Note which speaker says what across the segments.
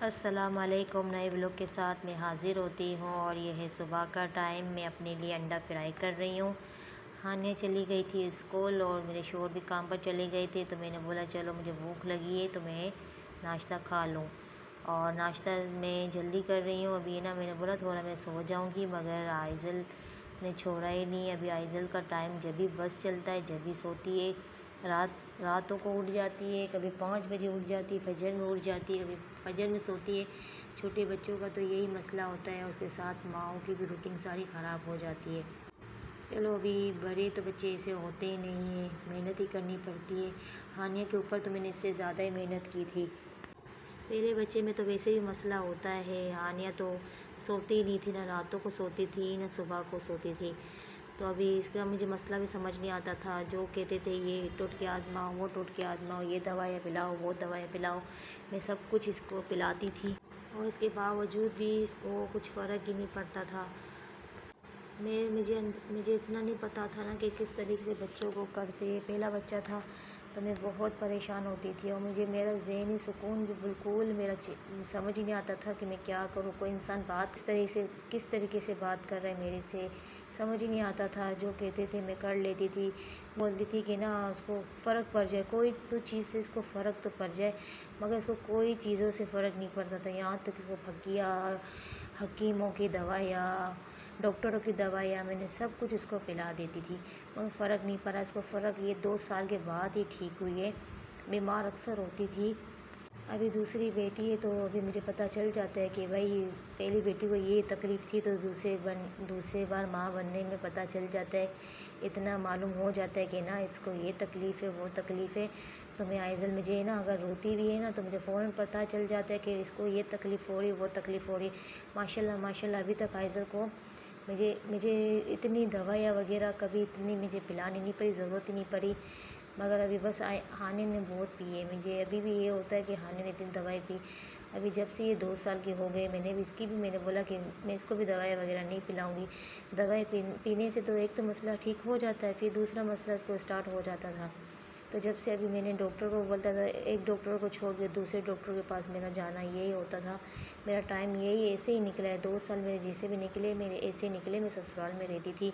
Speaker 1: السلام علیکم، نئے ولاگ کے ساتھ میں حاضر ہوتی ہوں اور یہ ہے صبح کا ٹائم۔ میں اپنے لیے انڈا فرائی کر رہی ہوں۔ ہانیہ چلی گئی تھی اسکول اور میرے شوہر بھی کام پر چلے گئے تھے، تو میں نے بولا چلو مجھے بھوک لگی ہے تو میں ناشتہ کھا لوں، اور ناشتہ میں جلدی کر رہی ہوں۔ ابھی نا میں نے بولا تھوڑا میں سو جاؤں گی، مگر آئزل نے چھوڑا ہی نہیں۔ ابھی آئزل کا ٹائم جب بھی بس چلتا ہے جب بھی سوتی ہے، راتوں کو اٹھ جاتی ہے، کبھی 5 بجے اٹھ جاتی ہے، فجر میں اٹھ جاتی ہے، کبھی فجر میں سوتی ہے۔ چھوٹے بچوں کا تو یہی مسئلہ ہوتا ہے، اس کے ساتھ ماؤں کی بھی روٹین ساری خراب ہو جاتی ہے۔ چلو ابھی بڑے تو بچے ایسے ہوتے ہی نہیں ہیں، محنت ہی کرنی پڑتی ہے۔ ہانیہ کے اوپر تو میں نے اس سے زیادہ ہی محنت کی تھی۔ پہلے بچے میں تو ویسے بھی مسئلہ ہوتا ہے، ہانیہ تو سوتی ہی نہیں تھی، نہ راتوں کو سوتی تھی نہ صبح کو سوتی تھی۔ تو ابھی اس کا مجھے مسئلہ بھی سمجھ نہیں آتا تھا، جو کہتے تھے یہ ٹوٹکے آزماؤ، وہ ٹوٹکے آزماؤ، یہ دوائیں پلاؤ، وہ دوائیں پلاؤ، میں سب کچھ اس کو پلاتی تھی، اور اس کے باوجود بھی اس کو کچھ فرق ہی نہیں پڑتا تھا۔ مجھے اتنا نہیں پتا تھا نا کہ کس طریقے سے بچوں کو کرتے۔ پہلا بچہ تھا تو میں بہت پریشان ہوتی تھی، اور مجھے میرا ذہنی سکون بھی بالکل سمجھ ہی نہیں آتا تھا کہ میں کیا کروں۔ کوئی انسان کس طریقے سے بات کر رہا ہے میرے سے، سمجھ ہی نہیں آتا تھا۔ جو کہتے تھے میں کر لیتی تھی، بولتی تھی کہ نا اس کو فرق پڑ جائے، کوئی تو چیز سے اس کو فرق تو پڑ جائے، مگر اس کو کوئی چیزوں سے فرق نہیں پڑتا تھا۔ یہاں تک اس کو پھکیاں، حکیموں کی دوائیاں، ڈاکٹروں کی دوائیاں، میں نے سب کچھ اس کو پلا دیتی تھی، مگر فرق نہیں پڑا۔ اس کو فرق یہ 2 سال کے بعد ہی ٹھیک ہوئی ہے۔ بیمار اکثر ہوتی تھی۔ ابھی دوسری بیٹی ہے تو ابھی مجھے پتہ چل جاتا ہے کہ بھائی پہلی بیٹی کو یہ تکلیف تھی، تو دوسرے بار ماں بننے میں پتہ چل جاتا ہے، اتنا معلوم ہو جاتا ہے کہ نا اس کو یہ تکلیف ہے، وہ تکلیف ہے۔ تو میں آئزل مجھے نا اگر روتی بھی ہے نا تو مجھے فوراً پتہ چل جاتا ہے کہ اس کو یہ تکلیف ہو رہی، وہ تکلیف ہو رہی۔ ماشاءاللہ ابھی تک آئزل کو مجھے اتنی دوائیاں وغیرہ کبھی اتنی مجھے پلانی نہیں پڑی، ضرورت ہی نہیں پڑی، مگر ابھی بس ہانیہ نے بہت پی ہے۔ مجھے ابھی بھی یہ ہوتا ہے کہ ہانیہ نے اتنی دوائی پی، ابھی جب سے یہ 2 سال کی ہو گئے، میں نے بولا کہ میں اس کو بھی دوائی وغیرہ نہیں پلاؤں گی۔ دوائی پینے سے تو ایک تو مسئلہ ٹھیک ہو جاتا ہے، پھر دوسرا مسئلہ اس کو اسٹارٹ ہو جاتا تھا۔ تو جب سے ابھی میں نے ڈاکٹر کو بولتا تھا، ایک ڈاکٹر کو چھوڑ کے دوسرے ڈاکٹر کے پاس میرا جانا یہی ہوتا تھا، میرا ٹائم یہی ایسے ہی نکلا ہے۔ 2 سال میرے جیسے بھی نکلے، میرے ایسے ہی نکلے۔ میں سسرال میں رہتی تھی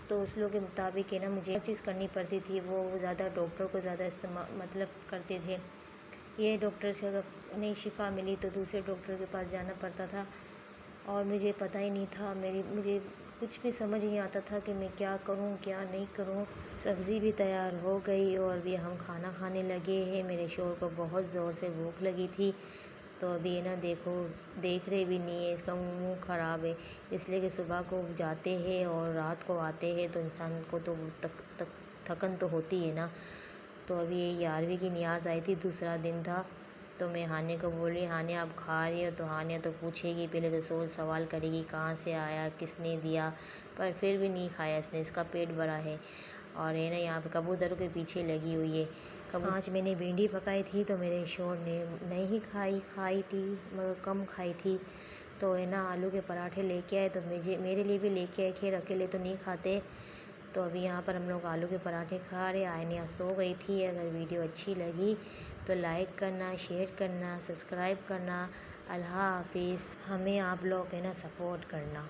Speaker 1: تو اس لوگ کے مطابق ہے نا مجھے ہر چیز کرنی پڑتی تھی، وہ زیادہ ڈاکٹر کو زیادہ استعمال کرتے تھے۔ یہ ڈاکٹر سے اگر نہیں شفا ملی تو دوسرے ڈاکٹر کے پاس جانا پڑتا تھا، اور مجھے پتہ ہی نہیں تھا، مجھے کچھ بھی سمجھ نہیں آتا تھا کہ میں کیا کروں کیا نہیں کروں۔ سبزی بھی تیار ہو گئی اور بھی ہم کھانا کھانے لگے ہیں۔ میرے شوہر کو بہت زور سے بھوک لگی تھی، تو ابھی نا دیکھ رہے بھی نہیں ہے، اس کا منہ خراب ہے، اس لیے کہ صبح کو جاتے ہیں اور رات کو آتے ہیں تو انسان کو تو تھکن تو ہوتی ہے نا۔ تو ابھی یہ 11ویں کی نیاز آئی تھی، دوسرا دن تھا، تو میں ہانیہ کو بول رہی ہانیہ آپ کھا رہی ہو؟ تو ہانیہ تو پوچھے گی، پہلے تو سوال کرے گی کہاں سے آیا، کس نے دیا، پر پھر بھی نہیں کھایا اس نے، اس کا پیٹ بھرا ہے۔ اور ہے نا یہاں پہ کبوتروں کے پیچھے لگی ہوئی ہے۔ آج میں نے بھنڈی پکائی تھی تو میرے شوہر نے نہیں کھائی تھی، مگر کم کھائی تھی، تو ہے نا آلو کے پراٹھے لے کے آئے، تو میرے لیے بھی لے کے آئے، خیر اکیلے تو نہیں کھاتے۔ تو ابھی یہاں پر ہم لوگ آلو کے پراٹھے کھا رہے۔ آئینہ سو گئی تھی۔ اگر ویڈیو اچھی لگی تو لائک کرنا، شیئر کرنا، سبسکرائب کرنا۔ اللہ حافظ۔ ہمیں آپ لوگ ہے نا سپورٹ کرنا۔